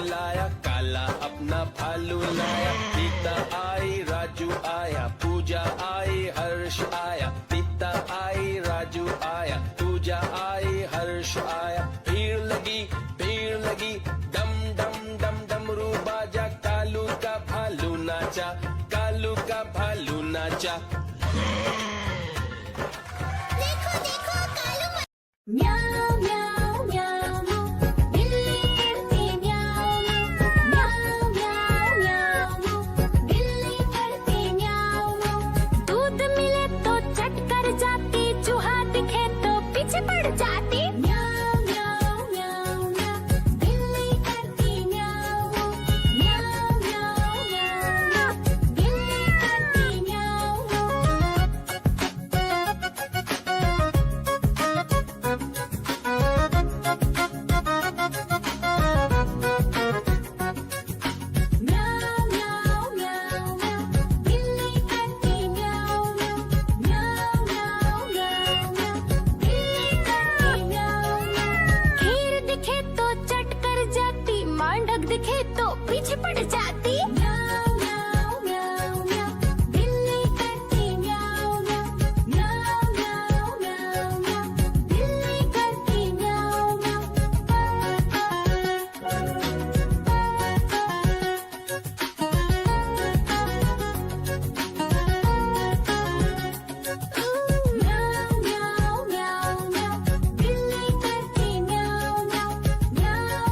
लाया, काला अपना भालू लाया। सीता आई, राजू आया, पूजा आई, हर्ष आया। सीता आई, राजू आया, पूजा आई, हर्ष आया। भीड़ लगी, डम डम डम डमरू बाजा। कालू का भालू नाचा, कालू का भालू नाचा। देखो देखो कालू म्याऊ म्याऊ म्याऊ बिल्ली करती म्याऊ म्याऊ म्याऊ म्याऊ बिल्ली करती म्याऊ। दूध मिले तो चट कर जाती, चूहा दिखे तो पीछे पड़ जाती। म्याऊ म्याऊ म्याऊ म्याऊ बिल्ली करती म्याऊ म्याऊ म्याऊ म्याऊ बिल्ली करती म्याऊ। म्याऊ म्याऊ म्याऊ म्याऊ बिल्ली करती म्याऊ म्याऊ म्याऊ म्याऊ म्याऊ बिल्ली करती म्याऊ। खीर दिखे तो चट कर जाती, मांडक दिखे तो पीछे पड़ जाती। म्याऊ म्याऊ म्याऊ म्याऊ बिल्ली करती म्याऊ म्याऊ म्याऊ म्याऊ म्याऊ बिल्ली करती म्याऊ म्याऊ म्याऊ म्याऊ म्याऊ बिल्ली करती म्याऊ म्याऊ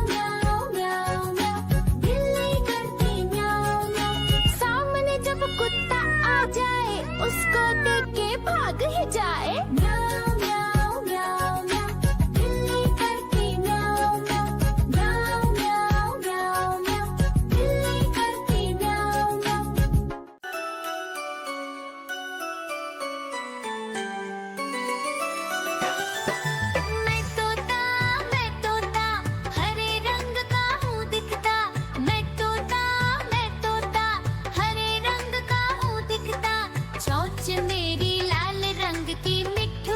म्याऊ म्याऊ म्याऊ बिल्ली करती म्याऊ। सामने जब कुत्ता आ जाए, उसको देख के भाग ही जाए। म्याऊ म्याऊ म्याऊ म्याऊ बिल्ली करती म्याऊ म्याऊ म्याऊ म्याऊ म्याऊ बिल्ली करती म्याऊ म्याऊ। मैं तोता हरे रंग का हूँ दिखता। मैं तोता हरे रंग का हूँ दिखता। चोंच मेरी लाल रंग की, मिठ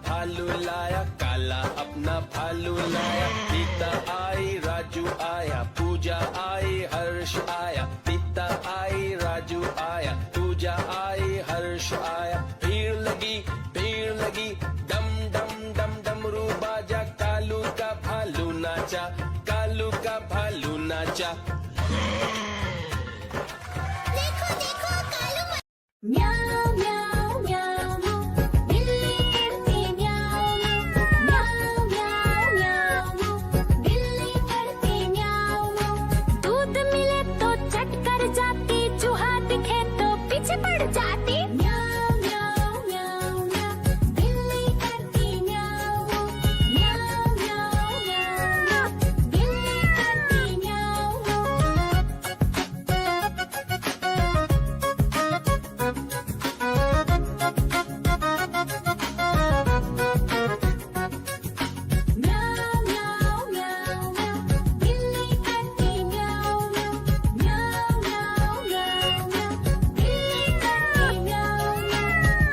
भालू लाया, काला अपना भालू लाया। सीता आई, राजू आया, पूजा आई, हर्ष आया। सीता आई, राजू आया, पूजा आई, हर्ष आया। भीड़ लगी, डम डम डम डमरू बाजा। कालू का भालू नाचा, कालू का भालू नाचा। म्याऊ म्याऊ म्याऊ, बिल्ली करती म्याऊ म्याऊ म्याऊ म्याऊ, बिल्ली करती म्याऊ। दूध मिले तो चट कर जाती, चूहा दिखे तो पीछे पड़ जाती। म्याऊ म्याऊ म्याऊ म्याऊ, बिल्ली करती म्याऊ म्याऊ म्याऊ म्याऊ, बिल्ली करती म्याऊ। म्याऊ म्याऊ म्याऊ म्याऊ, बिल्ली करती म्याऊ म्याऊ म्याऊ म्याऊ म्याऊ, बिल्ली करती म्याऊ।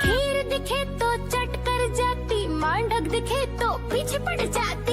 खीर दिखे तो चट कर जाती, मांडक दिखे तो पीछे पड़ जाती।